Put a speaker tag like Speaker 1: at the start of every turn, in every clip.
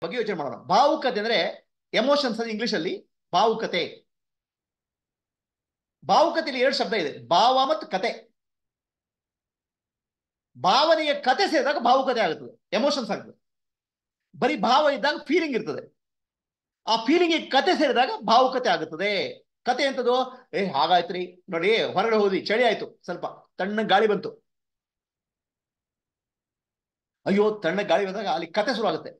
Speaker 1: ಬಗ್ಗೆ ಯೋಚನೆ ಮಾಡೋಣ. ಭಾವುಕತೆ ಅಂದ್ರೆ ಎಮೋಷನ್ಸ್ ಅಂತ ಇಂಗ್ಲಿಷ್ ಅಲ್ಲಿ ಭಾವುಕತೆ. ಭಾವುಕತೆಯಲ್ಲಿ ಎರಡು ಶಬ್ದ ಇದೆ, ಭಾವ ಮತ್ತು ಕತೆ. ಭಾವನೆಯ ಕತೆ ಸೇರಿದಾಗ ಭಾವುಕತೆ ಆಗುತ್ತದೆ, ಎಮೋಷನ್ಸ್ ಆಗ್ತದೆ. ಬರೀ ಭಾವ ಇದ್ದಾಗ ಫೀಲಿಂಗ್ ಇರ್ತದೆ, ಆ ಫೀಲಿಂಗ್ ಕತೆ ಸೇರಿದಾಗ ಭಾವುಕತೆ ಆಗುತ್ತದೆ. ಕತೆ ಎಂತದು? ಹಾಗಾಯ್ತ್ರಿ ನೋಡಿ, ಹೊರಗಡೆ ಹೋದ್ವಿ, ಚಳಿ ಆಯ್ತು, ಸ್ವಲ್ಪ ತಣ್ಣ ಗಾಳಿ ಬಂತು. ಅಯ್ಯೋ ತಣ್ಣ ಗಾಳಿ ಬಂದಾಗ ಅಲ್ಲಿ ಕತೆ ಶುರು ಆಗುತ್ತೆ.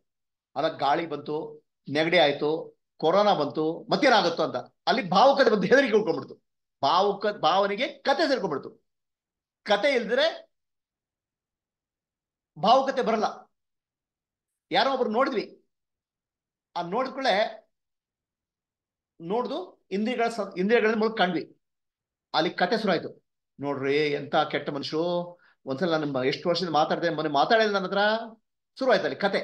Speaker 1: ಅದ ಗಾಳಿ ಬಂತು, ನೆಗಡಿ ಆಯ್ತು, ಕೊರೋನಾ ಬಂತು, ಮತ್ತೇನಾಗುತ್ತೋ ಅಂತ ಅಲ್ಲಿ ಭಾವುಕತೆ ಬಂತು, ಹೆದರಿಕೆ ಉಳ್ಕೊಂಡ್ಬಿಡ್ತು. ಭಾವನೆಗೆ ಕತೆ ಸೇರ್ಕೊಂಡ್ಬಿಡ್ತು. ಕತೆ ಇಲ್ದಿದ್ರೆ ಭಾವುಕತೆ ಬರಲ್ಲ. ಯಾರೋ ಒಬ್ರು ನೋಡಿದ್ವಿ, ಆ ನೋಡಿದ್ಕೊಳ್ಳೆ ನೋಡ್ದು ಇಂದ್ರಿಯಗಳ ಮೂಲಕ ಕಂಡ್ವಿ, ಅಲ್ಲಿ ಕತೆ ಶುರು ಆಯ್ತು. ನೋಡ್ರಿ ಎಂತ ಕೆಟ್ಟ ಮನುಷ್ಯರು, ಒಂದ್ಸಲ ನಾನು ಎಷ್ಟು ವರ್ಷದಿಂದ ಮಾತಾಡಿದೆ, ಮೊನ್ನೆ ಮಾತಾಡಿದ ನನ್ನ ಹತ್ರ, ಶುರು ಆಯ್ತು ಅಲ್ಲಿ ಕತೆ.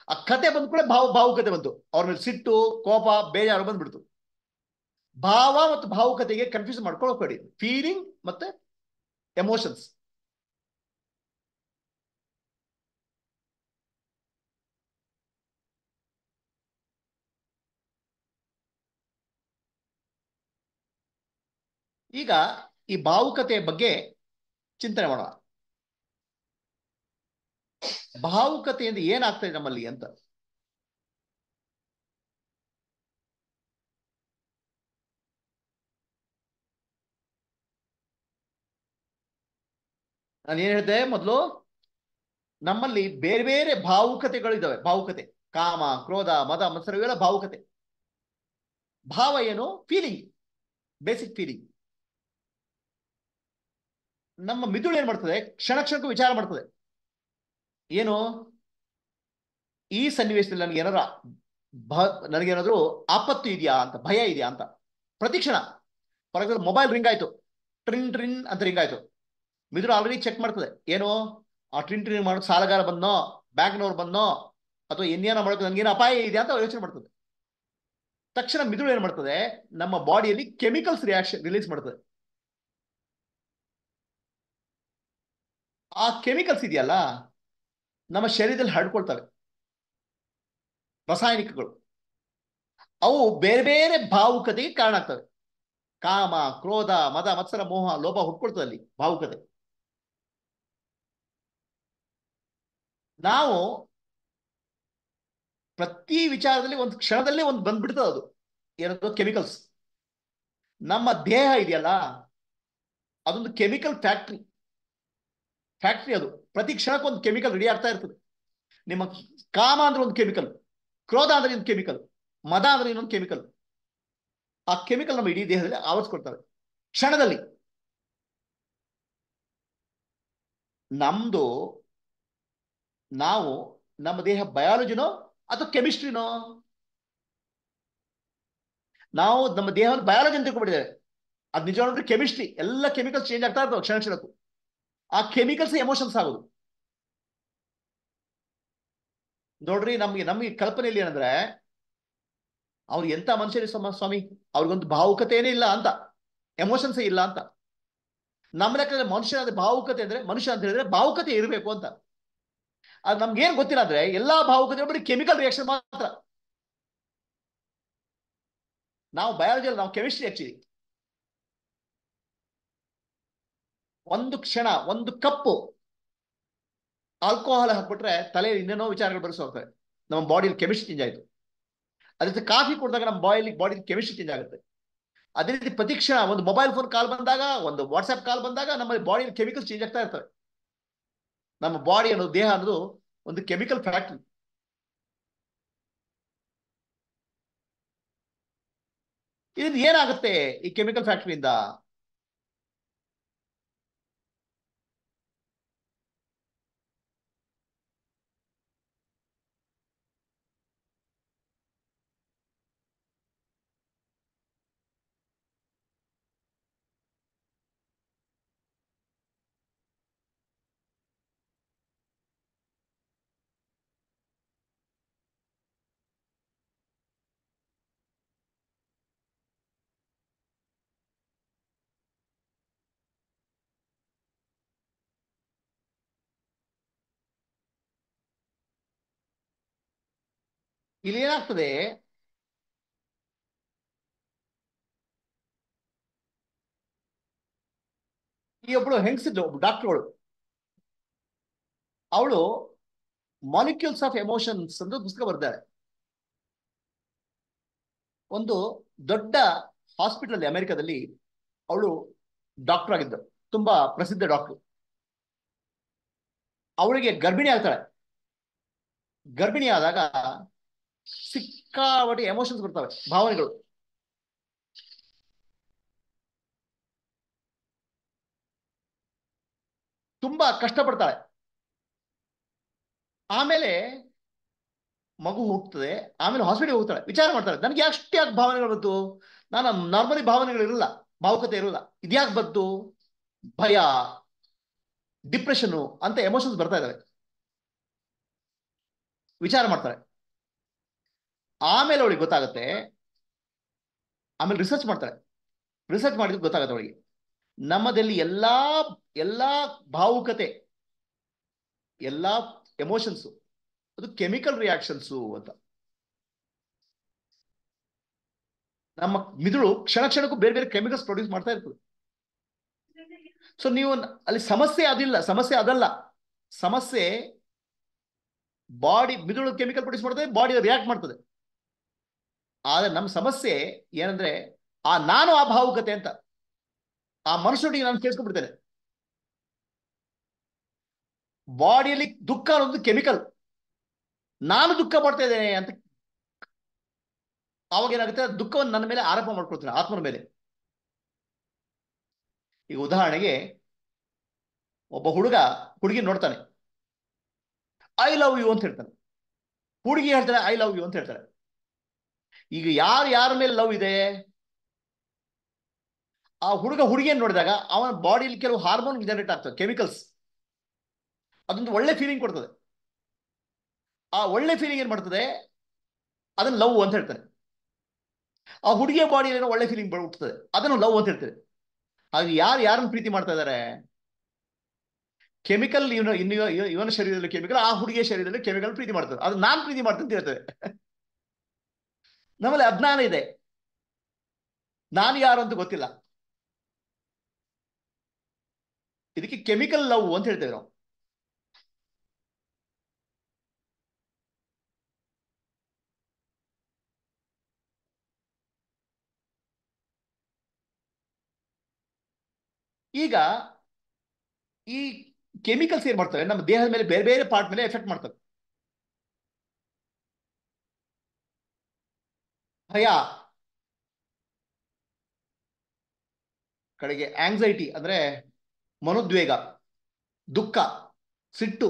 Speaker 1: ಆ ಕತೆ ಬಂದ ಕೂಡ ಭಾವುಕತೆ ಬಂತು, ಅವ್ರ ಮೇಲೆ ಸಿಟ್ಟು, ಕೋಪ, ಬೇಜಾರು ಬಂದ್ಬಿಡ್ತು. ಭಾವ ಮತ್ತು ಭಾವುಕತೆಗೆ ಕನ್ಫ್ಯೂಸ್ ಮಾಡ್ಕೊಳ್ಳೋಬೇಡಿ, ಫೀಲಿಂಗ್ ಮತ್ತೆ ಎಮೋಷನ್ಸ್. ಈಗ ಈ ಭಾವುಕತೆಯ ಬಗ್ಗೆ ಚಿಂತನೆ ಮಾಡೋಣ. ಭಾವುಕತೆಯಿಂದ ಏನಾಗ್ತದೆ ನಮ್ಮಲ್ಲಿ ಅಂತ. ನಾನು ಏನ್ ಹೇಳಿದೆ ಮೊದಲು, ನಮ್ಮಲ್ಲಿ ಬೇರೆ ಬೇರೆ ಭಾವುಕತೆಗಳಿದ್ದಾವೆ. ಭಾವುಕತೆ ಕಾಮ, ಕ್ರೋಧ, ಮದ, ಮತ್ಸರ, ಇವೆಲ್ಲ ಭಾವುಕತೆ. ಭಾವ ಏನು? Feeling, basic feeling. ನಮ್ಮ ಮಿದುಳು ಏನ್ ಮಾಡ್ತದೆ, ಕ್ಷಣ ಕ್ಷಣಕ್ಕೂ ವಿಚಾರ ಮಾಡ್ತದೆ. ಏನು, ಈ ಸನ್ನಿವೇಶದಲ್ಲಿ ನನಗೇನಾದ್ರೂ ಆಪತ್ತು ಇದೆಯಾ ಅಂತ, ಭಯ ಇದೆಯಾ ಅಂತ. ಪ್ರತಿಕ್ಷಣ, ಫಾರ್ ಎಕ್ಸಾಂಪಲ್ ಮೊಬೈಲ್ ರಿಂಗ್ ಆಯ್ತು, ಟ್ರಿನ್ ಟ್ರಿನ್ ಅಂತ ರಿಂಗ್ ಆಯ್ತು, ಮಿದುಳು ಆಲ್ರೆಡಿ ಚೆಕ್ ಮಾಡ್ತದೆ. ಏನು, ಆ ಟ್ರಿನ್ ಟ್ರಿನ್ ಮಾಡೋಕೆ ಸಾಲಗಾರ ಬಂದನೋ, ಬ್ಯಾಂಕ್ನವ್ರು ಬಂದನೋ, ಅಥವಾ ಇನ್ನೇನೋ ಮಾಡೋಕೆ ನನ್ಗೇನು ಅಪಾಯ ಇದೆ ಅಂತ ಯೋಚನೆ ಮಾಡ್ತದೆ. ತಕ್ಷಣ ಮಿದುಳು ಏನ್ ಮಾಡ್ತದೆ, ನಮ್ಮ ಬಾಡಿಯಲ್ಲಿ ಕೆಮಿಕಲ್ಸ್ ರಿಯಾಕ್ಷನ್ ರಿಲೀಸ್ ಮಾಡ್ತದೆ. ಆ ಕೆಮಿಕಲ್ಸ್ ಇದೆಯಲ್ಲ, ನಮ್ಮ ಶರೀರದಲ್ಲಿ ಹರಡ್ಕೊಳ್ತವೆ, ರಾಸಾಯನಿಕಗಳು. ಅವು ಬೇರೆ ಬೇರೆ ಭಾವುಕತೆಗೆ ಕಾರಣ ಆಗ್ತವೆ. ಕಾಮ, ಕ್ರೋಧ, ಮದ, ಮತ್ಸರ, ಮೋಹ, ಲೋಭ ಹುಟ್ಕೊಳ್ತದೆ ಅಲ್ಲಿ ಭಾವುಕತೆ. ನಾವು ಪ್ರತಿ ವಿಚಾರದಲ್ಲಿ ಒಂದು ಕ್ಷಣದಲ್ಲಿ ಒಂದು ಬಂದ್ಬಿಡ್ತದೆ ಅದು, ಏನದು ಕೆಮಿಕಲ್ಸ್. ನಮ್ಮ ದೇಹ ಇದೆಯಲ್ಲ, ಅದೊಂದು ಕೆಮಿಕಲ್ ಫ್ಯಾಕ್ಟ್ರಿ ಅದು. ಪ್ರತಿ ಕ್ಷಣಕ್ಕೆ ಒಂದು ಕೆಮಿಕಲ್ ರೆಡಿ ಆಗ್ತಾ ಇರ್ತದೆ. ನಿಮ್ಮ ಕಾಮ ಅಂದ್ರೆ ಒಂದು ಕೆಮಿಕಲ್, ಕ್ರೋಧ ಅಂದ್ರೆ ಒಂದು ಕೆಮಿಕಲ್, ಮದ ಅಂದ್ರೆ ಇನ್ನೊಂದು ಕೆಮಿಕಲ್. ಆ ಕೆಮಿಕಲ್ ನಮ್ಮ ಇಡೀ ದೇಹದಲ್ಲಿ ಆವರಿಸ್ಕೊಳ್ತವೆ ಕ್ಷಣದಲ್ಲಿ. ನಮ್ದು ನಾವು ನಮ್ಮ ದೇಹ ಬಯಾಲಜಿನೋ ಅಥವಾ ಕೆಮಿಸ್ಟ್ರಿನೋ? ನಾವು ನಮ್ಮ ದೇಹವನ್ನು ಬಯಾಲಜಿ ಅಂತ ತಿಳ್ಕೊಂಡ್ಬಿಟ್ಟಿದ್ದೇವೆ. ಅದು ನಿಜ ನೋಡ್ರಿ ಕೆಮಿಸ್ಟ್ರಿ. ಎಲ್ಲ ಕೆಮಿಕಲ್ಸ್ ಚೇಂಜ್ ಆಗ್ತಾ ಇರ್ತವೆ ಕ್ಷಣ ಕ್ಷಣಕ್ಕೂ. ಆ ಕೆಮಿಕಲ್ಸ್ ಎಮೋಷನ್ಸ್ ಆಗೋದು. ನೋಡ್ರಿ, ನಮ್ಗೆ ಕಲ್ಪನೆಯಲ್ಲಿ ಏನಂದ್ರೆ, ಅವ್ರು ಎಂತ ಮನುಷ್ಯರಿ ಸ್ವಾಮಿ, ಅವ್ರಿಗೊಂದು ಭಾವುಕತೆಯೇ ಇಲ್ಲ ಅಂತ, ಎಮೋಷನ್ಸೇ ಇಲ್ಲ ಅಂತ. ನಮ್ಮ ಲೆಕ್ಕದಲ್ಲಿ ಮನುಷ್ಯ ಅಂದ್ರೆ ಭಾವುಕತೆ ಅಂದ್ರೆ, ಮನುಷ್ಯ ಅಂತ ಹೇಳಿದ್ರೆ ಭಾವುಕತೆ ಇರಬೇಕು ಅಂತ. ಅದು ನಮ್ಗೆ ಏನ್ ಗೊತ್ತಿಲ್ಲ ಅಂದ್ರೆ, ಎಲ್ಲಾ ಭಾವುಕತೆ ಬರೀ ಕೆಮಿಕಲ್ ರಿಯಾಕ್ಷನ್ ಮಾತ್ರ. ನಾವು ಬಯಾಲಜಿಯಲ್ಲಿ, ನಾವು ಕೆಮಿಸ್ಟ್ರಿ ಆಕ್ಚುಲಿ. ಒಂದು ಕ್ಷಣ, ಒಂದು ಕಪ್ಪು ಆಲ್ಕೋಹಾಲ್ ಹಾಕ್ಬಿಟ್ರೆ ತಲೆಯಲ್ಲಿ ಇನ್ನೇನೋ ವಿಚಾರಗಳು ಬರೆಸಿ ಹೋಗ್ತವೆ. ನಮ್ಮ ಬಾಡಿಯಲ್ಲಿ ಕೆಮಿಸ್ಟ್ರಿ ಚೇಂಜ್ ಆಯ್ತು. ಅದೇ ರೀತಿ ಕಾಫಿ ಕುಡಿದಾಗ ನಮ್ಮ ಬಾಡಿ ಕೆಮಿಸ್ಟ್ರಿ ಚೇಂಜ್ ಆಗುತ್ತೆ. ಅದೇ ರೀತಿ ಪ್ರತಿಕ್ಷಣ ಒಂದು ಮೊಬೈಲ್ ಫೋನ್ ಕಾಲ್ ಬಂದಾಗ, ಒಂದು ವಾಟ್ಸ್ಆಪ್ ಕಾಲ್ ಬಂದಾಗ ನಮ್ಮ ಬಾಡಿಯಲ್ಲಿ ಕೆಮಿಕಲ್ ಚೇಂಜ್ ಆಗ್ತಾ ಇರ್ತವೆ. ನಮ್ಮ ಬಾಡಿ ಅನ್ನೋದು, ದೇಹ ಅನ್ನೋದು ಒಂದು ಕೆಮಿಕಲ್ ಫ್ಯಾಕ್ಟ್ರಿ. ಇದರಿಂದ ಏನಾಗುತ್ತೆ ಈ ಕೆಮಿಕಲ್ ಫ್ಯಾಕ್ಟ್ರಿಯಿಂದ? ಇಲ್ಲಿ ಏನಾಗ್ತದೆ, ಈ ಒಬ್ಳು ಹೆಂಗಸಿದ್ದು ಒಬ್ಳು ಡಾಕ್ಟರ್ಗಳು, ಅವಳು ಮಾಲಿಕ್ಯೂಲ್ಸ್ ಆಫ್ ಎಮೋಷನ್ಸ್ ಅಂತ ಪುಸ್ತಕ ಬರ್ತಾಳೆ. ಒಂದು ದೊಡ್ಡ ಹಾಸ್ಪಿಟಲ್ ಅಮೆರಿಕದಲ್ಲಿ ಅವಳು ಡಾಕ್ಟರ್ ಆಗಿದ್ದು, ತುಂಬಾ ಪ್ರಸಿದ್ಧ ಡಾಕ್ಟರ್. ಅವಳಿಗೆ ಗರ್ಭಿಣಿ ಆಗ್ತಾಳೆ. ಗರ್ಭಿಣಿ ಆದಾಗ ಸಿಕ್ಕಾಪಟ್ಟೆ ಎಮೋಷನ್ಸ್ ಬರ್ತವೆ, ಭಾವನೆಗಳು. ತುಂಬಾ ಕಷ್ಟಪಡ್ತಾಳೆ. ಆಮೇಲೆ ಮಗು ಹುಟ್ಟುತ್ತದೆ. ಆಮೇಲೆ ಹಾಸ್ಪಿಟಲ್ ಹೋಗ್ತಾಳೆ, ವಿಚಾರ ಮಾಡ್ತಾಳೆ, ನನಗೆ ಅಷ್ಟೇ ಯಾಕೆ ಭಾವನೆಗಳು ಬಂತು? ನಾನು ನಾರ್ಮಲಿ ಭಾವನೆಗಳು ಇರಲ್ಲ, ಭಾವುಕತೆ ಇರಲ್ಲ, ಇದ್ಯಾಕೆ ಬಂತು? ಭಯ, ಡಿಪ್ರೆಷನ್ ಅಂತ ಎಮೋಷನ್ಸ್ ಬರ್ತಾ ಇದಾವೆ. ವಿಚಾರ ಮಾಡ್ತಾಳೆ. ಆಮೇಲೆ ಅವಳಿಗೆ ಗೊತ್ತಾಗುತ್ತೆ. ಆಮೇಲೆ ರಿಸರ್ಚ್ ಮಾಡ್ತಾಳೆ. ರಿಸರ್ಚ್ ಮಾಡಿದ್ರೆ ಗೊತ್ತಾಗುತ್ತೆ ಅವಳಿಗೆ, ನಮ್ಮದಲ್ಲಿ ಎಲ್ಲಾ ಭಾವುಕತೆ, ಎಲ್ಲಾ ಎಮೋಷನ್ಸ್ ಅದು ಕೆಮಿಕಲ್ ರಿಯಾಕ್ಷನ್ಸು ಅಂತ. ನಮ್ಮ ಮಿದುಳು ಕ್ಷಣ ಕ್ಷಣಕ್ಕೂ ಬೇರೆ ಬೇರೆ ಕೆಮಿಕಲ್ಸ್ ಪ್ರೊಡ್ಯೂಸ್ ಮಾಡ್ತಾ ಇರ್ತದೆ. ಸೊ ನೀವು ಅಲ್ಲಿ ಸಮಸ್ಯೆ ಅದಿಲ್ಲ, ಸಮಸ್ಯೆ ಅದಲ್ಲ. ಸಮಸ್ಯೆ ಬಾಡಿ, ಮಿದುಳು ಕೆಮಿಕಲ್ ಪ್ರೊಡ್ಯೂಸ್ ಮಾಡ್ತದೆ, ಬಾಡಿ ರಿಯಾಕ್ಟ್ ಮಾಡ್ತದೆ. ಆದ್ರೆ ನಮ್ಮ ಸಮಸ್ಯೆ ಏನಂದ್ರೆ, ನಾನು ಆ ಭಾವುಕತೆ ಅಂತ ಆ ಮನುಷ್ಯನಿಗೆ ನಾನು ಕೇಳಿಸ್ಕೊಂಡ್ಬಿಡ್ತೇನೆ. ಬಾಡಿಯಲ್ಲಿ ದುಃಖ ಅನ್ನೋದು ಕೆಮಿಕಲ್, ನಾನು ದುಃಖ ಪಡ್ತಾ ಇದ್ದೇನೆ ಅಂತ. ಅವಾಗ ಏನಾಗುತ್ತೆ, ದುಃಖವನ್ನು ನನ್ನ ಮೇಲೆ ಆರೋಪ ಮಾಡ್ಕೊಳ್ತೇನೆ, ಆತ್ಮನ ಮೇಲೆ. ಈಗ ಉದಾಹರಣೆಗೆ, ಒಬ್ಬ ಹುಡುಗ ಹುಡುಗಿ ನೋಡ್ತಾನೆ, ಐ ಲವ್ ಯು ಅಂತ ಹೇಳ್ತಾನೆ. ಹುಡುಗಿ ಹೇಳ್ತಾಳೆ ಐ ಲವ್ ಯು ಅಂತ ಹೇಳ್ತಾಳೆ. ಈಗ ಯಾರ ಮೇಲೆ ಲವ್ ಇದೆ? ಆ ಹುಡುಗ ಹುಡುಗಿಯನ್ನು ನೋಡಿದಾಗ ಅವನ ಬಾಡಿಯಲ್ಲಿ ಕೆಲವು ಹಾರ್ಮೋನ್ ಜನರೇಟ್ ಆಗ್ತದೆ, ಕೆಮಿಕಲ್ಸ್. ಅದೊಂದು ಒಳ್ಳೆ ಫೀಲಿಂಗ್ ಕೊಡ್ತದೆ. ಆ ಒಳ್ಳೆ ಫೀಲಿಂಗ್ ಏನ್ ಮಾಡ್ತದೆ, ಅದನ್ನ ಲವ್ ಅಂತ ಹೇಳ್ತಾರೆ. ಆ ಹುಡುಗಿಯ ಬಾಡಿಯಲ್ಲಿ ಏನೋ ಒಳ್ಳೆ ಫೀಲಿಂಗ್ ಹುಟ್ಟುತ್ತದೆ, ಅದನ್ನು ಲವ್ ಅಂತ ಹೇಳ್ತಾರೆ. ಹಾಗೆ ಯಾರನ್ನು ಪ್ರೀತಿ ಮಾಡ್ತಾ ಇದ್ದಾರೆ? ಕೆಮಿಕಲ್ ಇವನ ಶರೀರದಲ್ಲಿ ಕೆಮಿಕಲ್, ಆ ಹುಡುಗಿಯ ಶರೀರದಲ್ಲಿ ಕೆಮಿಕಲ್ ಪ್ರೀತಿ ಮಾಡ್ತಾರೆ. ಅದು ನಾನ್ ಪ್ರೀತಿ ಮಾಡ್ತೇನೆ ಅಂತ ಹೇಳ್ತದೆ. ನಮ್ಮಲ್ಲಿ ಅಜ್ಞಾನ ಇದೆ, ನಾನು ಯಾರು ಅಂತ ಗೊತ್ತಿಲ್ಲ. ಇದಕ್ಕೆ ಕೆಮಿಕಲ್ ಲವ್ ಅಂತ ಹೇಳ್ತೇವೆ ನಾವು. ಈಗ ಈ ಕೆಮಿಕಲ್ಸ್ ಏನ್ ಮಾಡ್ತವೆ, ನಮ್ಮ ದೇಹದ ಮೇಲೆ ಬೇರೆ ಬೇರೆ ಪಾರ್ಟ್ ಮೇಲೆ ಎಫೆಕ್ಟ್ ಮಾಡ್ತವೆ. ಭಯ, ಕಡೆಗೆ ಆಂಗ್ಸೈಟಿ ಅಂದ್ರೆ ಮನೋದ್ವೇಗ, ದುಃಖ, ಸಿಟ್ಟು,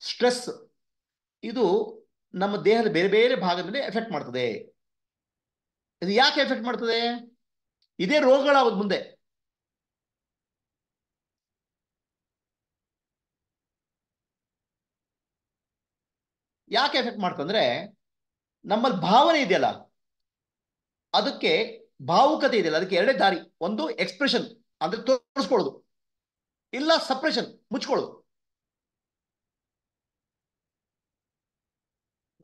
Speaker 1: ಸ್ಟ್ರೆಸ್, ಇದು ನಮ್ಮ ದೇಹದ ಬೇರೆ ಬೇರೆ ಭಾಗದ ಮೇಲೆ ಎಫೆಕ್ಟ್ ಮಾಡ್ತದೆ. ಇದು ಯಾಕೆ ಎಫೆಕ್ಟ್ ಮಾಡ್ತದೆ? ಇದೇ ರೋಗಗಳಾಗೋದು ಮುಂದೆ. ಯಾಕೆ ಎಫೆಕ್ಟ್ ಮಾಡ್ತಂದ್ರೆ, ನಮ್ಮಲ್ಲಿ ಭಾವನೆ ಇದೆಯಲ್ಲ, ಅದಕ್ಕೆ ಭಾವುಕತೆ ಇದೆಯಲ್ಲ, ಅದಕ್ಕೆ ಎರಡೇ ದಾರಿ. ಒಂದು ಎಕ್ಸ್ಪ್ರೆಷನ್ ಅಂದ್ರೆ ತೋರಿಸ್ಕೊಳ್ಳೋದು, ಇಲ್ಲ ಸಪ್ರೆಷನ್, ಮುಚ್ಕೊಳ್ಳೋದು.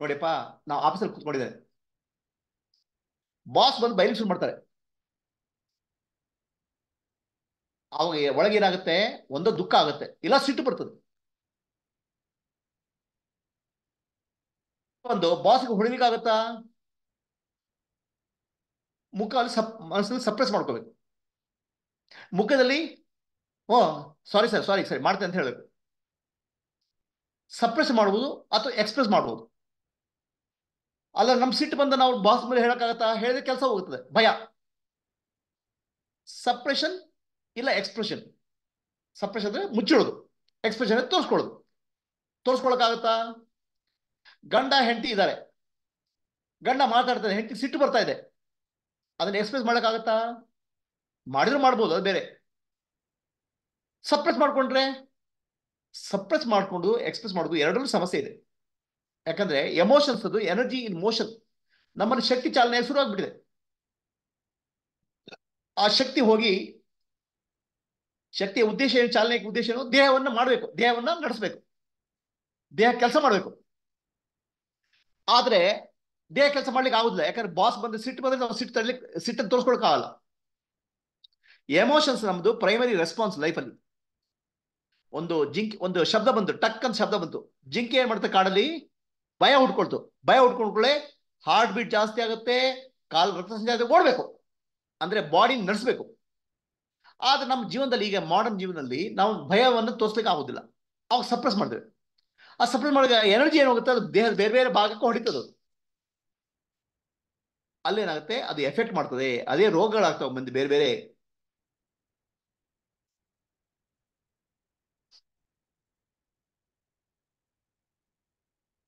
Speaker 1: ನೋಡಿಯಪ್ಪ, ನಾವು ಆಫೀಸಲ್ಲಿ ಕೂತ್ಕೊಂಡಿದ್ದೇವೆ, ಬಾಸ್ ಬಂದು ಬೈಲಿಂಗ್ ಶುರು ಮಾಡ್ತಾರೆ. ಅವಾಗ ಒಳಗೆ ಏನಾಗುತ್ತೆ, ಒಂದು ದುಃಖ ಆಗುತ್ತೆ, ಇಲ್ಲ ಸಿಟ್ಟು ಬರ್ತದೆ. ಒಂದು ಬಾಸ್ಗೆ ಹೊಡಿಲಿಕ್ಕಾಗತ್ತಾ? ಮುಖದಲ್ಲಿ ಮನಸ್ಸಲ್ಲಿ ಸಪ್ರೆಸ್ ಮಾಡ್ಕೋಬೇಕು. ಮುಖದಲ್ಲಿ ಓ ಸಾರಿ ಸರ್, ಸಾರಿ ಸರಿ ಮಾಡ್ತೇನೆ ಅಂತ ಹೇಳಬೇಕು. ಸಪ್ರೆಸ್ ಮಾಡುವುದು ಅಥವಾ ಎಕ್ಸ್ಪ್ರೆಸ್ ಮಾಡುವುದು. ಅಲ್ಲ, ನಮ್ ಸಿಟ್ಟು ಬಂದ ನಾವು ಬಾಸ್ ಮೇಲೆ ಹೇಳಕ್ಕಾಗತ್ತಾ? ಹೇಳಿದ್ರೆ ಕೆಲಸ ಹೋಗುತ್ತದೆ. ಭಯ, ಸಪ್ರೆಷನ್ ಇಲ್ಲ ಎಕ್ಸ್ಪ್ರೆಷನ್. ಸಪ್ರೆಷನ್ ಅಂದ್ರೆ ಮುಚ್ಚಿಡೋದು, ಎಕ್ಸ್ಪ್ರೆಷನ್ ಅಂದ್ರೆ ತೋರಿಸ್ಕೊಳ್ಳೋದು. ತೋರಿಸ್ಕೊಳಕ್ಕಾಗತ್ತಾ? ಗಂಡ ಹೆಂಡತಿ ಇದ್ದಾರೆ, ಗಂಡ ಮಾತಾಡ್ತಾರೆ, ಹೆಂಡತಿ ಸಿಟ್ಟು ಬರ್ತಾ ಇದೆ, ಅದನ್ನ ಎಕ್ಸ್ಪ್ರೆಸ್ ಮಾಡಕ್ಕಾಗತ್ತಾ? ಮಾಡಿದ್ರು ಮಾಡ್ಬೋದು, ಅದು ಬೇರೆ. ಸಪ್ರೆಸ್ ಮಾಡ್ಕೊಂಡ್ರೆ, ಸಪ್ರೆಸ್ ಮಾಡ್ಕೊಂಡು ಎಕ್ಸ್ಪ್ರೆಸ್ ಮಾಡೋದು ಎರಡರಲ್ಲೂ ಸಮಸ್ಯೆ ಇದೆ. ಯಾಕಂದ್ರೆ ಎಮೋಷನ್ಸ್ ಅದು ಎನರ್ಜಿ ಇನ್ ಮೋಷನ್. ನಮ್ಮಲ್ಲಿ ಶಕ್ತಿ ಚಾಲನೆ ಶುರು ಆಗ್ಬಿಟ್ಟಿದೆ. ಆ ಶಕ್ತಿ ಹೋಗಿ, ಶಕ್ತಿಯ ಉದ್ದೇಶ ಏನು, ಚಾಲನೆ ಉದ್ದೇಶ ಏನು? ದೇಹವನ್ನ ಮಾಡಬೇಕು, ದೇಹವನ್ನ ನಡೆಸಬೇಕು, ದೇಹ ಕೆಲಸ ಮಾಡಬೇಕು. ಆದ್ರೆ ದೇಹ ಕೆಲಸ ಮಾಡ್ಲಿಕ್ಕೆ ಆಗುದಿಲ್ಲ. ಯಾಕಂದ್ರೆ ಬಾಸ್ ಬಂದು ಸಿಟ್ಟು ಬಂದ್ರೆ ನಾವು ಸಿಟ್ಟು ತರ್ಲಿಕ್ಕೆ, ಸಿಟ್ಟನ್ನು ತೋರಿಸ್ಕೊಳಕ್ ಆಗಲ್ಲ. ಎಮೋಷನ್ಸ್ ನಮ್ದು ಪ್ರೈಮರಿ ರೆಸ್ಪಾನ್ಸ್ ಲೈಫಲ್ಲಿ. ಒಂದು ಶಬ್ದ ಬಂತು, ಟಕ್ ಅಂತ ಶಬ್ದ ಬಂತು, ಜಿಂಕೆ ಏನ್ ಮಾಡುತ್ತೆ ಕಾಡಲ್ಲಿ, ಭಯ ಹುಟ್ಕೊಳ್ತು. ಭಯ ಹುಟ್ಕೊಂಡ್ಕೊಳ್ಳೆ ಹಾರ್ಟ್ ಬೀಟ್ ಜಾಸ್ತಿ ಆಗುತ್ತೆ, ಕಾಲು ರಕ್ತ ಸಂಚಾರ ಓಡ್ಬೇಕು, ಅಂದ್ರೆ ಬಾಡಿ ನಡೆಸಬೇಕು. ಆದ್ರೆ ನಮ್ಮ ಜೀವನದಲ್ಲಿ, ಈಗ ಮಾಡರ್ನ್ ಜೀವನದಲ್ಲಿ ನಾವು ಭಯವನ್ನು ತೋರಿಸ್ಲಿಕ್ಕೆ ಆಗುದಿಲ್ಲ, ಅವಾಗ ಸಪ್ರೆಸ್ ಮಾಡ್ತೇವೆ. ಆ ಸಪ್ರೆಸ್ ಮಾಡಿದ ಎನರ್ಜಿ ಏನಾಗುತ್ತೆ, ಅದು ದೇಹದ ಬೇರೆ ಬೇರೆ ಭಾಗಕ್ಕೆ ಹೊಡಿತದೆ. ಅಲ್ಲೇನಾಗುತ್ತೆ, ಅದು ಎಫೆಕ್ಟ್ ಮಾಡ್ತದೆ, ಅದೇ ರೋಗಗಳಾಗ್ತವೆ ಮಂದಿ ಬೇರೆ ಬೇರೆ.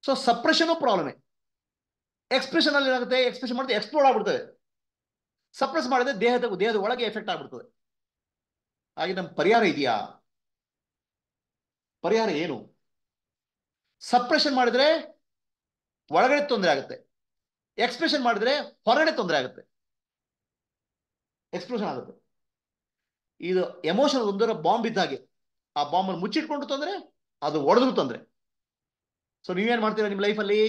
Speaker 1: So suppression problem. ಎಕ್ಸ್ಪ್ರೆಷನ್ ಅಲ್ಲಿ ಏನಾಗುತ್ತೆ, ಎಕ್ಸ್ಪ್ರೆಷನ್ ಮಾಡಿದ್ರೆ ಎಕ್ಸ್ಪ್ಲೋರ್ ಆಗ್ಬಿಡ್ತದೆ. ಸಪ್ರೆಸ್ ಮಾಡಿದ್ರೆ ದೇಹದ ಒಳಗೆ ಎಫೆಕ್ಟ್ ಆಗ್ಬಿಡ್ತದೆ. ಹಾಗೆ ನಮ್ಮ ಪರಿಹಾರ ಇದೆಯಾ? ಪರಿಹಾರ ಏನು? ಸಪ್ರೆಷನ್ ಮಾಡಿದ್ರೆ ಒಳಗಡೆ ತೊಂದರೆ ಆಗುತ್ತೆ, ಎಕ್ಸ್ಪ್ರೆಷನ್ ಮಾಡಿದ್ರೆ ಹೊರಗಡೆ ತೊಂದರೆ ಆಗುತ್ತೆ, ಎಕ್ಸ್ಪ್ರೆಷನ್ ಆಗುತ್ತೆ. ಇದು ಎಮೋಷನ್ ಒಂದರ ಬಾಂಬ್ ಇದ್ದಾಗೆ. ಆ ಬಾಂಬ್ ಅನ್ನು ಮುಚ್ಚಿಟ್ಕೊಂಡು ತೊಂದರೆ, ಅದು ಒಡೆದ್ರು ತೊಂದರೆ. ಸೊ ನೀವೇನ್ ಮಾಡ್ತೀರಾ ನಿಮ್ಮ ಲೈಫಲ್ಲಿ?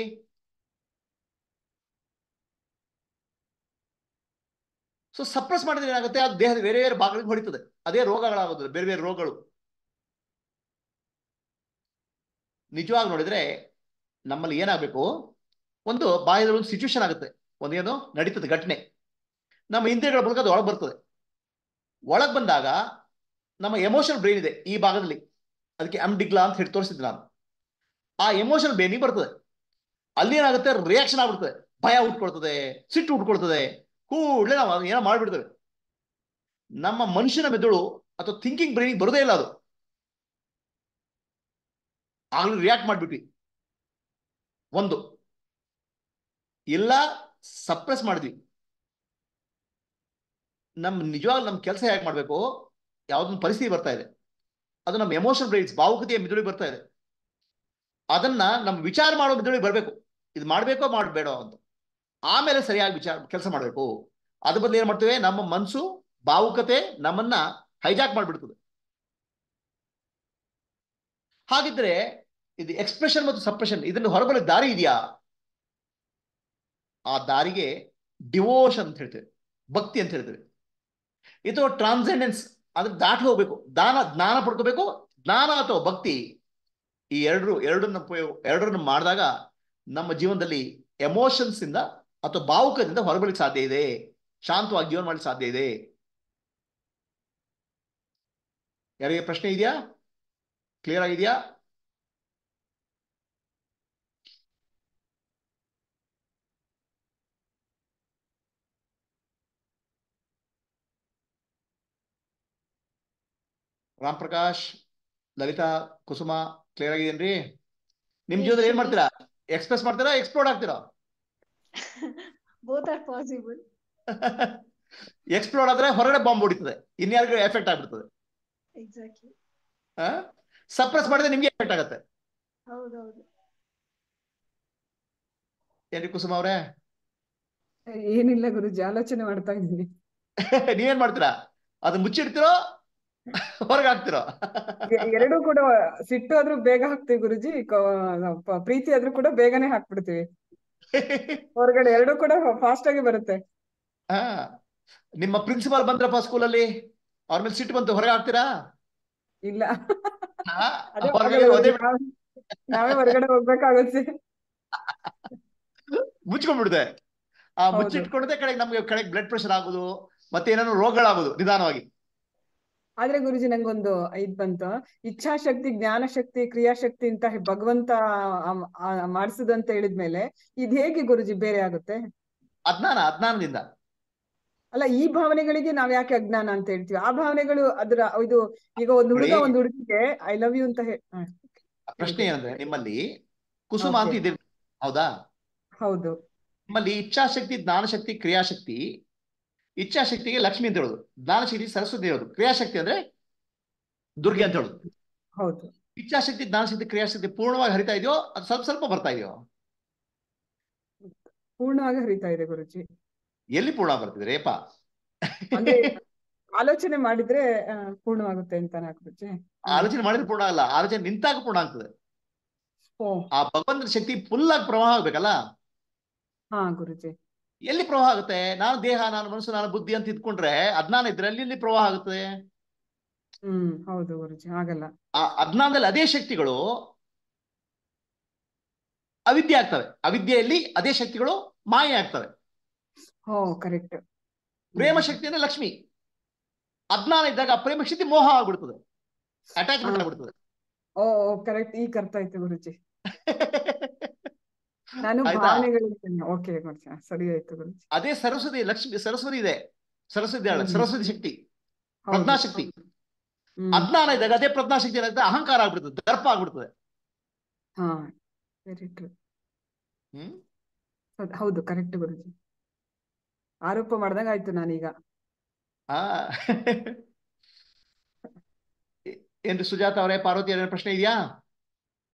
Speaker 1: ಸೊ ಸಪ್ರೆಸ್ ಮಾಡಿದ್ರೆ ಏನಾಗುತ್ತೆ, ಅದು ದೇಹದ ಬೇರೆ ಬೇರೆ ಭಾಗಗಳಿಗೆ ಹೊಡಿತದೆ, ಅದೇ ರೋಗಗಳಾಗುತ್ತದೆ, ಬೇರೆ ಬೇರೆ ರೋಗಗಳು. ನಿಜವಾಗಿ ನೋಡಿದ್ರೆ ನಮ್ಮಲ್ಲಿ ಏನಾಗಬೇಕು, ಒಂದು ಬಾಯದಲ್ಲಿ ಒಂದು ಸಿಚುವೇಶನ್ ಆಗುತ್ತೆ, ಒಂದೇನೋ ನಡೀತದೆ ಘಟನೆ, ನಮ್ಮ ಇಂದ್ರಿಯಗಳ ಮೂಲಕ ಅದು ಒಳಗೆ ಬರ್ತದೆ. ಒಳಗೆ ಬಂದಾಗ ನಮ್ಮ ಎಮೋಷನಲ್ ಬ್ರೈನ್ ಇದೆ ಈ ಭಾಗದಲ್ಲಿ, ಅದಕ್ಕೆ ಅಮ್ಡಿಗ್ಲಾ ಅಂತ ಹೇಳಿ ತೋರಿಸಿದ್ದು ನಾನು. ಆ ಎಮೋಷನಲ್ ಬ್ರೈನಿಗೆ ಬರ್ತದೆ, ಅಲ್ಲಿ ಏನಾಗುತ್ತೆ, ರಿಯಾಕ್ಷನ್ ಆಗ್ಬಿಡ್ತದೆ, ಭಯ ಉಟ್ಕೊಳ್ತದೆ, ಸಿಟ್ಟು ಉಟ್ಕೊಳ್ತದೆ, ಕೂಡಲೇ ನಾವು ಏನೋ ಮಾಡ್ಬಿಡ್ತೇವೆ. ನಮ್ಮ ಮನುಷ್ಯನ ಮೆದುಳು ಅಥವಾ ಥಿಂಕಿಂಗ್ ಬ್ರೈನಿಗೆ ಬರೋದೇ ಇಲ್ಲ ಅದು. ಆಗ್ಲೂ ರಿಯಾಕ್ಟ್ ಮಾಡ್ಬಿಟ್ವಿ. ಒಂದು ಇಲ್ಲ ಸಪ್ರೆಸ್ ಮಾಡಿದ್ವಿ. ನಿಜವಾಗ್ಲೂ ನಮ್ಮ ಕೆಲಸ ಹೇಗೆ ಮಾಡಬೇಕು, ಯಾವುದೊಂದು ಪರಿಸ್ಥಿತಿ ಬರ್ತಾ ಇದೆ, ಅದು ನಮ್ಮ ಎಮೋಷನಲ್ ಬ್ರೈನ್ಸ್ ಭಾವುಕತೆಯ ಮೆದುಳಿಗೆ ಬರ್ತಾ ಇದೆ, ಅದನ್ನ ನಮ್ಮ ವಿಚಾರ ಮಾಡೋ ಮೆದುಳಿಗೆ ಬರಬೇಕು, ಇದು ಮಾಡಬೇಕೋ ಮಾಡಬೇಡೋ ಅಂತ. ಆಮೇಲೆ ಸರಿಯಾಗಿ ವಿಚಾರ ಕೆಲಸ ಮಾಡಬೇಕು. ಅದ್ರ ಬದಲು ಏನ್ ಮಾಡ್ತೇವೆ, ನಮ್ಮ ಮನಸ್ಸು ಭಾವುಕತೆ ನಮ್ಮನ್ನ ಹೈಜಾಕ್ ಮಾಡಿಬಿಡ್ತದೆ. ಹಾಗಿದ್ರೆ ಇದು ಎಕ್ಸ್ಪ್ರೆಷನ್ ಮತ್ತು ಸಪ್ರೆಷನ್, ಇದನ್ನು ಹೊರಬರಲು ದಾರಿ ಇದೆಯಾ? ಆ ದಾರಿಗೆ ಡಿವೋಷನ್ ಅಂತ ಹೇಳ್ತೇವೆ, ಭಕ್ತಿ ಅಂತ ಹೇಳ್ತೇವೆ. ಇದು ಟ್ರಾನ್ಸೆಂಡೆನ್ಸ್, ಅದ್ರ ದಾಟಿ ಹೋಗ್ಬೇಕು, ಜ್ಞಾನ ಪಡ್ಕೋಬೇಕು. ಜ್ಞಾನ ಅಥವಾ ಭಕ್ತಿ, ಈ ಎರಡನ್ನು ಮಾಡಿದಾಗ ನಮ್ಮ ಜೀವನದಲ್ಲಿ ಎಮೋಷನ್ಸ್ ಇಂದ ಅಥವಾ ಭಾವುಕದಿಂದ ಹೊರಬರಲಿಕ್ಕೆ ಸಾಧ್ಯ ಇದೆ, ಶಾಂತವಾಗಿ ಜೀವನ ಮಾಡಲಿಕ್ಕೆ ಸಾಧ್ಯ ಇದೆ. ಯಾರಿಗೆ ಪ್ರಶ್ನೆ ಇದೆಯಾ? ಕ್ಲಿಯರ್ ಆಗಿದೆಯಾ? ರಾಮ್ ಪ್ರಕಾಶ್, ಲಲಿತಾ, ಕುಸುಮ, ಕ್ಲಿಯರ್ ಆಗಿದೇನ್ರಿ? ನಿಮ್
Speaker 2: Yes,
Speaker 1: ಜೀವನದಲ್ಲಿ ಏನ್
Speaker 2: sir.
Speaker 1: ಮಾಡ್ತೀರಾ? ಎಕ್ಸ್ಪ್ರೆಸ್ ಮಾಡ್ತೀರಾ, ಎಕ್ಸ್ಪ್ಲೋರ್ಡ್ ಆಗ್ತೀರಾ?
Speaker 2: Both are possible.
Speaker 1: ಎಕ್ಸ್ಪ್ಲೋರ್ಡ್ ಆದ್ರೆ ಹೊರಗಡೆ ಬಾಂಬ್ ಹೊಡಿತದೆ, ಇನ್ಯಾರಿಗೂ ಎಫೆಕ್ಟ್ ಆಗ್ಬಿಡ್ತದೆ.
Speaker 2: Exactly.
Speaker 1: ಸಪ್ರೆಸ್ ಮಾಡಿದ್ರೆ ನಿಮ್ಗೆ ಎಫೆಕ್ಟ್ ಆಗುತ್ತೆ.
Speaker 2: ಹೌದೌದು.
Speaker 1: ಏನ್ರಿ ಕುಸುಮ ಅವ್ರೆ?
Speaker 3: ಏನಿಲ್ಲ ಗುರುಜಿ, ಆಲೋಚನೆ ಮಾಡ್ತಾ ಇದ್ದೀನಿ.
Speaker 1: ನೀವೇನ್ ಮಾಡ್ತೀರಾ? ಅದು ಮುಚ್ಚಿಡ್ತಿರೋ ಹೊರಗೆ ಹಾಕ್ತಿರೋ?
Speaker 3: ಎರಡೂ ಕೂಡ, ಸಿಟ್ಟು ಆದ್ರೂ ಬೇಗ ಹಾಕ್ತಿವಿ ಗುರುಜಿ, ಪ್ರೀತಿ ಆದ್ರೂ ಕೂಡ ಬೇಗನೆ ಹಾಕ್ಬಿಡ್ತೀವಿ ಹೊರಗಡೆ. ಎರಡೂ ಕೂಡ ಫಾಸ್ಟ್ ಆಗಿ ಬರುತ್ತೆ.
Speaker 1: ಹಾ, ನಿಮ್ಮ ಪ್ರಿನ್ಸಿಪಾಲ್ ಬಂದ್ರಪ್ಪ ಸ್ಕೂಲಲ್ಲಿ, ಅವ್ರ ಮೇಲೆ ಸಿಟ್ಟು ಬಂತು, ಹೊರಗೆ ಹಾಕ್ತೀರಾ?
Speaker 3: ಇಲ್ಲ,
Speaker 1: ಹಾ,
Speaker 3: ಅದೇ
Speaker 1: ಹೊರಗೆ
Speaker 3: ಆಗಲ್ಲ
Speaker 1: ಒದೇ
Speaker 3: ಗುರೂಜಿ, ನಾವೇ ಹೊರಗಡೆ ಹೋಗ್ಬೇಕಾಗುತ್ತೆ.
Speaker 1: ಮುಚ್ಕೊಂಡ್ಬಿಡುತ್ತೆ. ಆ
Speaker 3: ಹೌದು.
Speaker 1: ಮುಚ್ಚಿಟ್ಕೊಂಡದೆ ಕಡೆಗೆ ನಮ್ಗೆ ಕಡೆಗೆ ಬ್ಲಡ್ ಪ್ರೆಷರ್ ಆಗುದು, ಮತ್ತೆ ಏನೇನೋ ರೋಗಗಳಾಗುದು ನಿಧಾನವಾಗಿ.
Speaker 3: ಆದ್ರೆ ಗುರುಜಿ ನಂಗೊಂದು ಇದ್ ಬಂತು, ಇಚ್ಛಾಶಕ್ತಿ, ಜ್ಞಾನಶಕ್ತಿ, ಕ್ರಿಯಾಶಕ್ತಿ ಅಂತ ಭಗವಂತ ಮಾಡಿಸುದಂತ ಹೇಳಿದ್ಮೇಲೆ ಇದ್ ಹೇಗೆ ಗುರುಜಿ ಬೇರೆ ಆಗುತ್ತೆ?
Speaker 1: ಅಜ್ಞಾನದಿಂದ.
Speaker 3: ಅಲ್ಲ, ಈ ಭಾವನೆಗಳಿಗೆ ನಾವ್ ಯಾಕೆ ಅಜ್ಞಾನ ಅಂತ ಹೇಳ್ತೀವಿ? ಆ ಭಾವನೆಗಳು ಇದು ಈಗ ಒಂದು ಹುಡುಗ ಒಂದು ಹುಡುಗಿಗೆ ಐ ಲವ್ ಯು ಅಂತ
Speaker 1: ಪ್ರಶ್ನೆ ಏನಂದ್ರೆ, ನಿಮ್ಮಲ್ಲಿ ಕುಸುಮ ಅಂತ ಇದೆ, ಹೌದಾ?
Speaker 3: ಹೌದು.
Speaker 1: ನಿಮ್ಮಲ್ಲಿ ಇಚ್ಛಾಶಕ್ತಿ, ಜ್ಞಾನಶಕ್ತಿ, ಕ್ರಿಯಾಶಕ್ತಿ. ಇಚ್ಛಾಶಕ್ತಿಗೆ ಲಕ್ಷ್ಮಿ ಅಂತ ಹೇಳುದು, ಜ್ಞಾನಶಕ್ತಿ ಸರಸ್ವತಿ ಹೇಳುದು, ಕ್ರಿಯಾಶಕ್ತಿ ಅಂದ್ರೆ ದುರ್ಗೆ ಅಂತ ಹೇಳುದು.
Speaker 3: ಹೌದು.
Speaker 1: ಇಚ್ಛಾಶಕ್ತಿ, ಜ್ಞಾನಶಕ್ತಿ, ಕ್ರಿಯಾಶಕ್ತಿ ಪೂರ್ಣವಾಗಿ ಹರಿತಾ ಇದೆಯೋ ಅದು ಸ್ವಲ್ಪ ಸ್ವಲ್ಪ ಬರ್ತಾ ಇದೆಯೋ?
Speaker 3: ಪೂರ್ಣವಾಗಿ ಹರಿತಾ ಇದೆ ಗುರುಜಿ.
Speaker 1: ಎಲ್ಲಿ ಪೂರ್ಣ ಬರ್ತಿದೆ ರೇಪ?
Speaker 3: ಅಂದ್ರೆ ಆಲೋಚನೆ ಮಾಡಿದ್ರೆ ಪೂರ್ಣವಾಗುತ್ತೆ ಅಂತ ಗುರುಜಿ.
Speaker 1: ಆಲೋಚನೆ ಮಾಡಿದ್ರೆ ಪೂರ್ಣ ಅಲ್ಲ, ಆಲೋಚನೆ ನಿಂತಾಗ ಪೂರ್ಣ ಆಗ್ತದೆ.
Speaker 3: ಓ
Speaker 1: ಆ ಭಗವಂತನ ಶಕ್ತಿ ಫುಲ್ ಆಗಿ ಪ್ರವಾಹ ಆಗ್ಬೇಕಲ್ಲ.
Speaker 3: ಹಾ ಗುರುಜಿ.
Speaker 1: ಎಲ್ಲಿ ಪ್ರವಾಹ ಆಗುತ್ತೆ? ನಾನು ದೇಹ, ನಾನು ಮನಸ್ಸು, ನಾನು ಬುದ್ಧಿ ಅಂತ ಇದ್ಕೊಂಡ್ರೆ ಅಜ್ಞಾನ ಇದ್ರೆ ಅಲ್ಲಿ ಪ್ರವಾಹ ಆಗುತ್ತದೆ.
Speaker 3: ಹೌದು ಗುರುಜಿ, ಆಗಲ್ಲ.
Speaker 1: ಆ ಅಜ್ಞಾನದಲ್ಲಿ ಅದೇ ಶಕ್ತಿಗಳು ಅವಿದ್ಯೆ ಆಗ್ತವೆ, ಅವಿದ್ಯೆಯಲ್ಲಿ ಅದೇ ಶಕ್ತಿಗಳು ಮಾಯೆ ಆಗ್ತವೆ.
Speaker 3: ಓ ಕರೆಕ್ಟ್.
Speaker 1: ಪ್ರೇಮ ಶಕ್ತಿ ಅಂದ್ರೆ ಲಕ್ಷ್ಮಿ. ಅಜ್ಞಾನ ಇದ್ದಾಗ ಆ ಪ್ರೇಮ ಶಕ್ತಿ ಮೋಹ ಆಗ್ಬಿಡ್ತದೆ, ಅಟ್ಯಾಚ್ಮೆಂಟ್ ಆಗ್ಬಿಡ್ತದೆ.
Speaker 3: ಓ ಕರೆಕ್ಟ್, ಈಗ ಅರ್ಥ ಆಯ್ತು ಗುರುಜಿ. ನಾನು
Speaker 1: ಆಯ್ತಾ?
Speaker 3: ಭಾವನೆಗಳಿರ್ತೇನೆ. ಓಕೆ ಗುರುಜಿ, ಸರಿ ಆಯ್ತು ಗುರುಜಿ.
Speaker 1: ಅದೇ ಸರಸ್ವತಿ, ಲಕ್ಷ್ಮಿ ಸರಸ್ವತಿ ಇದೆ, ಸರಸ್ವತಿ
Speaker 3: ಹ್ಮ್
Speaker 1: ಸರಸ್ವತಿ ಶಕ್ತಿ,
Speaker 3: ಹೌದು
Speaker 1: ಪ್ರಜ್ಞಾಶಕ್ತಿ.
Speaker 3: ಹ್ಮ್
Speaker 1: ಅಜ್ಞಾನ ಇದ್ದಾಗ ಅದೇ ಪ್ರಜ್ಞಾಶಕ್ತಿ ಏನಾಗುತ್ತೆ, ಅಹಂಕಾರ ಆಗ್ಬಿಡ್ತದೆ, ದರ್ಪ ಆಗ್ಬಿಡ್ತದೆ.
Speaker 3: ಹಾ ವೆರಿ ಟ್ರೂ.
Speaker 1: ಹ್ಮ್
Speaker 3: ಹೌದು ಕರೆಕ್ಟ್ ಗುರುಜಿ. ಆರೋಪ ಮಾಡ್ದಂಗ ಆಯ್ತು ನಾನೀಗ.
Speaker 1: ಆ ಏನ್ರಿ ಸುಜಾತ ಅವರೇ, ಪಾರ್ವತಿ ಅವರೇ, ಪ್ರಶ್ನೆ ಇದೆಯಾ?